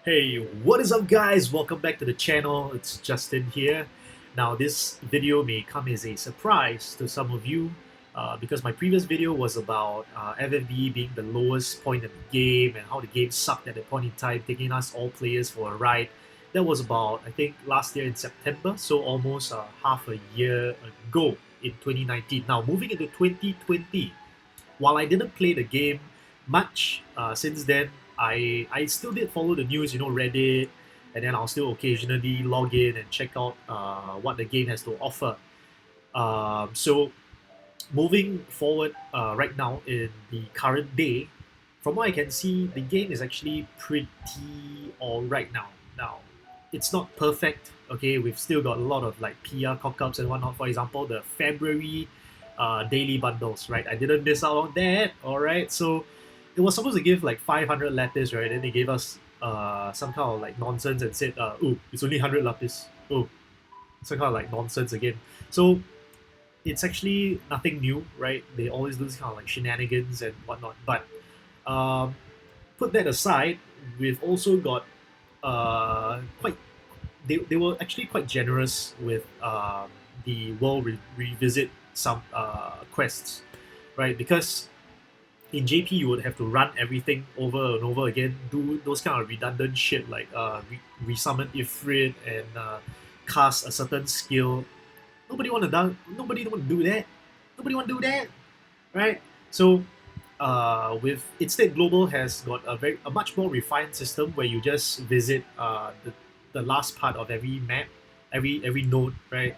Hey, what is up guys? Welcome back to the channel. It's Justin here. Now this video may come as a surprise to some of you because my previous video was about FFBE being the lowest point in the game and how the game sucked at that point in time, taking us all players for a ride. That was about, I think, last year in September, so almost half a year ago in 2019. Now moving into 2020, while I didn't play the game much since then, I still did follow the news, Reddit, and then I'll still occasionally log in and check out what the game has to offer. So moving forward right now in the current day, from what I can see, the game is actually pretty alright now. Now, it's not perfect. Okay, we've still got a lot of like PR cock-ups and whatnot. For example, the February daily bundles, right? I didn't miss out on that. All right, so it was supposed to give like 500 lapis, right? Then they gave us some kind of like nonsense and said, "Oh, it's only 100 lapis." Oh, some kind of like nonsense again. So it's actually nothing new, right? They always do this kind of like shenanigans and whatnot. But um, put that aside, we've also got quite. They were actually quite generous with the world revisit some quests, right? Because in JP you would have to run everything over and over again, do those kind of redundant shit like resummon Ifrit and cast a certain skill. Nobody want to do that. Nobody want to do that, right? So with Instead, Global has got a much more refined system where you just visit the last part of every map, every node, right?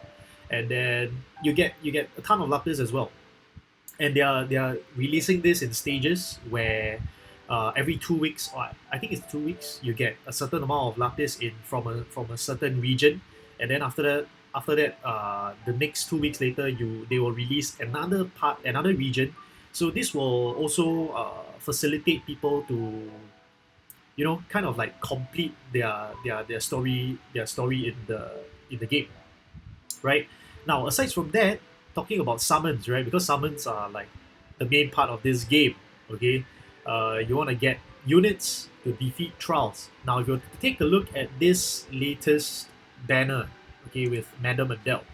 And then you get a ton of lapis as well, and they are releasing this in stages where every 2 weeks, or I think it's 2 weeks, you get a certain amount of lapis in from a certain region, and then after that, the next 2 weeks later, they will release another region. So this will also facilitate people to kind of like complete their story in the game, right? Now, aside from that, talking about summons, right? Because summons are like the main part of this game. Okay, you want to get units to defeat trials. Now, if you take a look at this latest banner, okay, with Madame Adele.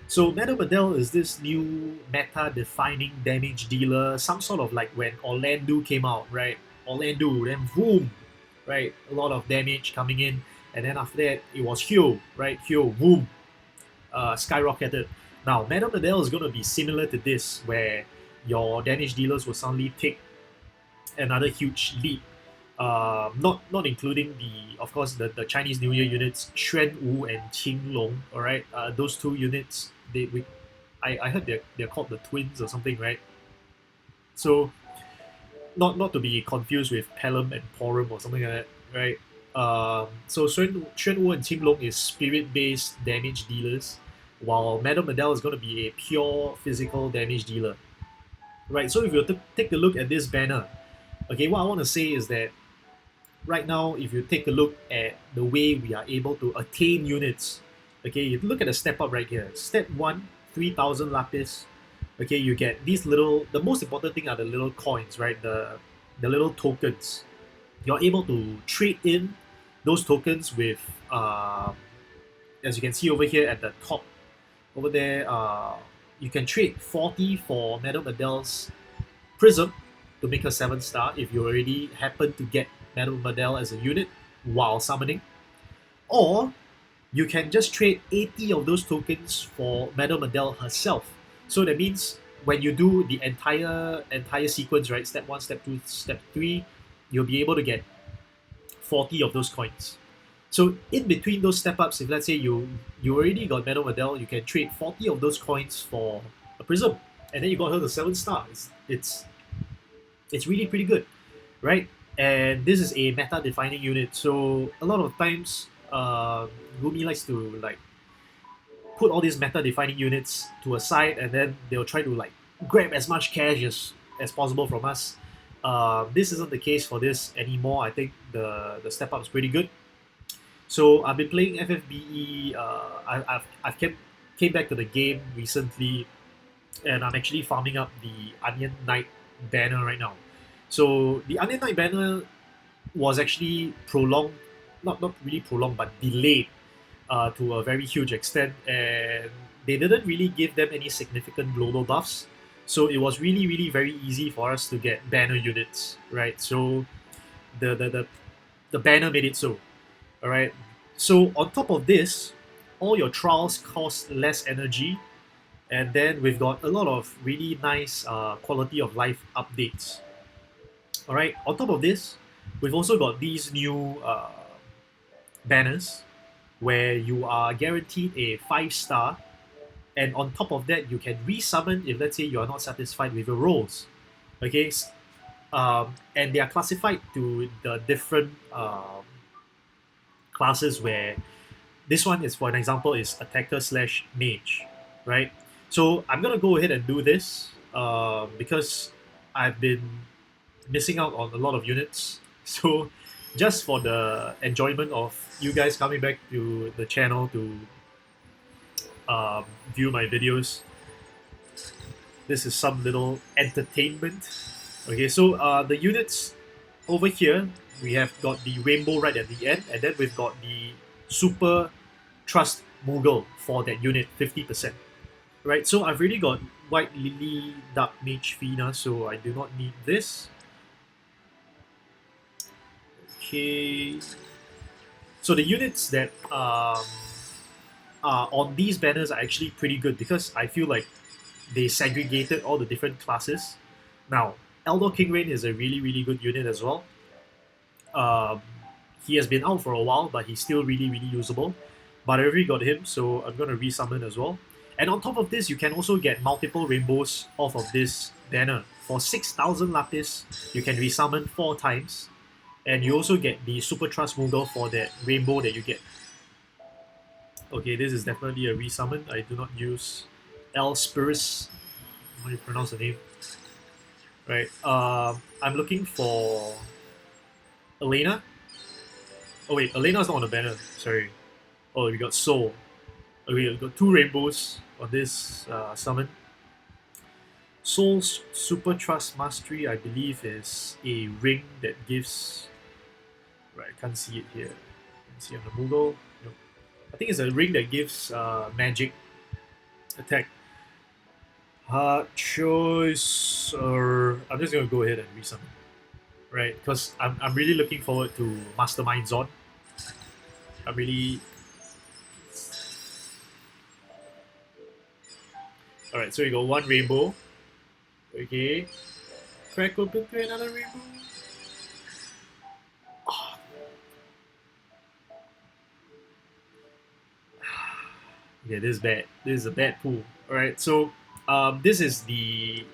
So Madame Adele is this new meta-defining damage dealer, some sort of like when Orlando came out, right? Orlando, then boom, right? A lot of damage coming in, and then after that it was Hyo, right? Hyo, boom, skyrocketed. Now, Madame Adele is going to be similar to this, where your damage dealers will suddenly take another huge leap. Not including of course the Chinese New Year units, Xuan Wu and Qing Long. All right, those two units. I heard they're called the twins or something, right? So not to be confused with Pelham and Porum or something like that, right? So Xuan Wu and Qing Long is spirit-based damage dealers, while Madame Adele is going to be a pure physical damage dealer, right? So if you take a look at this banner, okay, what I want to say is that right now, if you take a look at the way we are able to attain units, okay, you look at the step up right here. Step 1, 3,000 lapis. Okay, you get these little, the most important thing are the little coins, right? The little tokens. You're able to trade in those tokens with, as you can see over here at the top, over there, you can trade 40 for Madame Adele's Prism to make her 7-star if you already happen to get Madame Adele as a unit while summoning. Or you can just trade 80 of those tokens for Madame Adele herself. So that means when you do the entire sequence, right? Step 1, step 2, step 3, you'll be able to get 40 of those coins. So in between those step ups, if let's say you already got Madame Adele, you can trade 40 of those coins for a Prism, and then you got her the 7-star. It's really pretty good, right? And this is a meta-defining unit, so a lot of times Gumi likes to like put all these meta-defining units to a side, and then they'll try to like grab as much cash as possible from us. This isn't the case for this anymore. I think the step up is pretty good. So I've been playing FFBE. I've came back to the game recently, and I'm actually farming up the Onion Knight banner right now. So the Onion Knight banner was actually prolonged, not really prolonged, but delayed to a very huge extent, and they didn't really give them any significant global buffs. So it was really very easy for us to get banner units, right? So the the the, the banner made it so. All right. So on top of this, all your trials cost less energy, and then we've got a lot of really nice quality of life updates. All right. On top of this, we've also got these new banners where you are guaranteed a 5 star, and on top of that, you can resummon if let's say you are not satisfied with your rolls. Okay. And they are classified to the different classes where this one is, for an example, is attacker slash mage, right? So I'm gonna go ahead and do this because I've been missing out on a lot of units. So just for the enjoyment of you guys coming back to the channel to um, view my videos, this is some little entertainment. Okay, so the units over here, we have got the rainbow right at the end, and then we've got the super trust Moogle for that unit, 50%. Right, so I've already got White Lily, Dark Mage, Fina, so I do not need this. Okay. So the units that are on these banners are actually pretty good because I feel like they segregated all the different classes. Now, Eldor King Rain is a really good unit as well. Um, he has been out for a while, but he's still really usable. But I already got him, so I'm gonna resummon as well. And on top of this, you can also get multiple rainbows off of this banner. For 6,000 lapis, you can resummon 4 times, and you also get the Super Trust Moogle for that rainbow that you get. Okay, this is definitely a resummon. I do not use Elspirus. How do you pronounce the name? Right. I'm looking for Elena. Oh wait, Elena's not on the banner. Sorry. Oh, we got Soul. Okay, we got 2 rainbows on this summon. Soul's Super Trust Mastery, I believe, is a ring that gives. Right, I can't see it here. Can see on the Moogle. No, I think it's a ring that gives magic attack. Hard choice, or I'm just gonna go ahead and resummon, right? Because I'm really looking forward to Mastermind Zone. I'm really. All right, so we got 1 rainbow. Okay, crack open to another rainbow. Oh. Yeah, this is bad. This is a bad pool. All right, so this is the.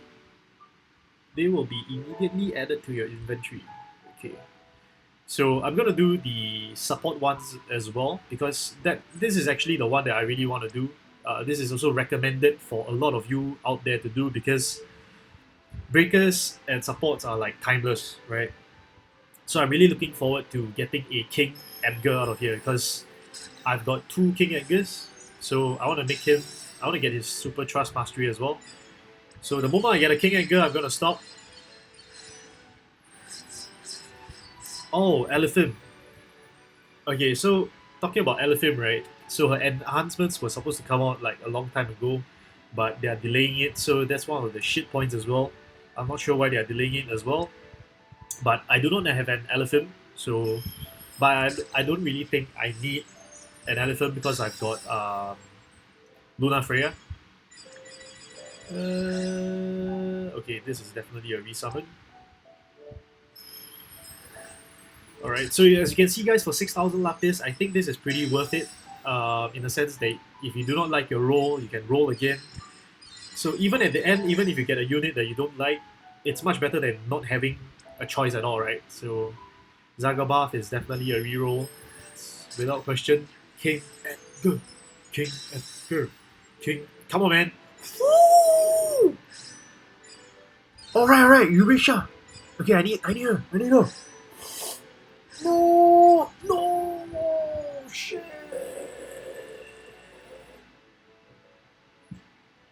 They will be immediately added to your inventory. Okay. So I'm gonna do the support ones as well because this is actually the one that I really want to do. This is also recommended for a lot of you out there to do because breakers and supports are like timeless, right? So I'm really looking forward to getting a King Edgar out of here because I've got 2 King Edgars, so I want to make him. I want to get his Super Trust Mastery as well. So the moment I get a King Edgar, I'm gonna stop. Oh, Elephant. Okay, so talking about Elephant, right? So her enhancements were supposed to come out like a long time ago, but they are delaying it. So that's one of the shit points as well. I'm not sure why they are delaying it as well. But I do not have an Elephant, so but I don't really think I need an Elephant because I've got Luna Freya. Okay, this is definitely a resummon. Alright, so as you can see, guys, for 6,000 lapis, I think this is pretty worth it. In the sense that if you do not like your roll, you can roll again. So even at the end, even if you get a unit that you don't like, it's much better than not having a choice at all, right? So Zagabath is definitely a reroll. Without question. King Edgar. King Edgar. King. Come on, man. Woo! Alright, Eurasia. Okay, I need her. No, shit.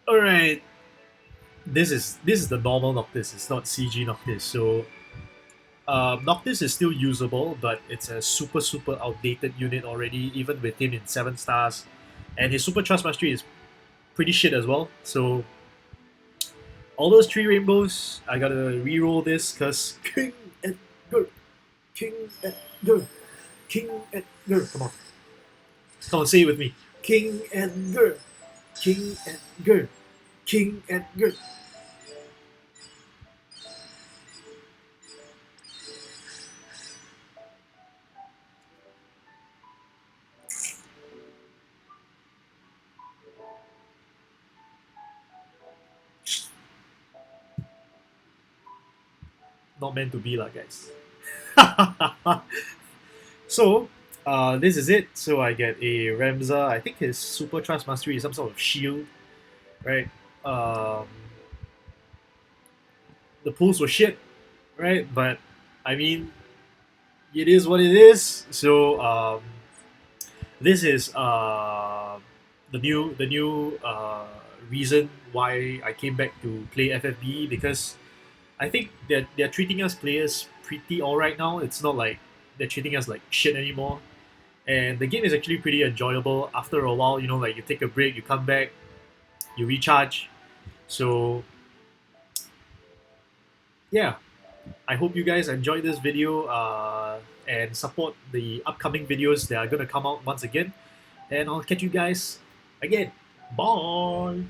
All right, this is the normal Noctis. It's not CG Noctis. So Noctis is still usable, but it's a super outdated unit already, even with him in 7 stars. And his Super Trust Mastery is pretty shit as well. So all those 3 rainbows, I gotta re-roll this because King Edgar, King Edgar, King Edgar. Come on, say it with me. King Edgar, King Edgar, King Edgar. Not meant to be lah, guys. So, this is it. So I get a Ramza. I think his Super Trust Mastery is some sort of shield, right? Um, the pulls were shit, right? But I mean, it is what it is. So this is the new reason why I came back to play FFBE, because I think that they're treating us players pretty alright now. It's not like they're treating us like shit anymore. And the game is actually pretty enjoyable. After a while, like you take a break, you come back, you recharge. So yeah, I hope you guys enjoyed this video and support the upcoming videos that are gonna come out once again. And I'll catch you guys again. Bye.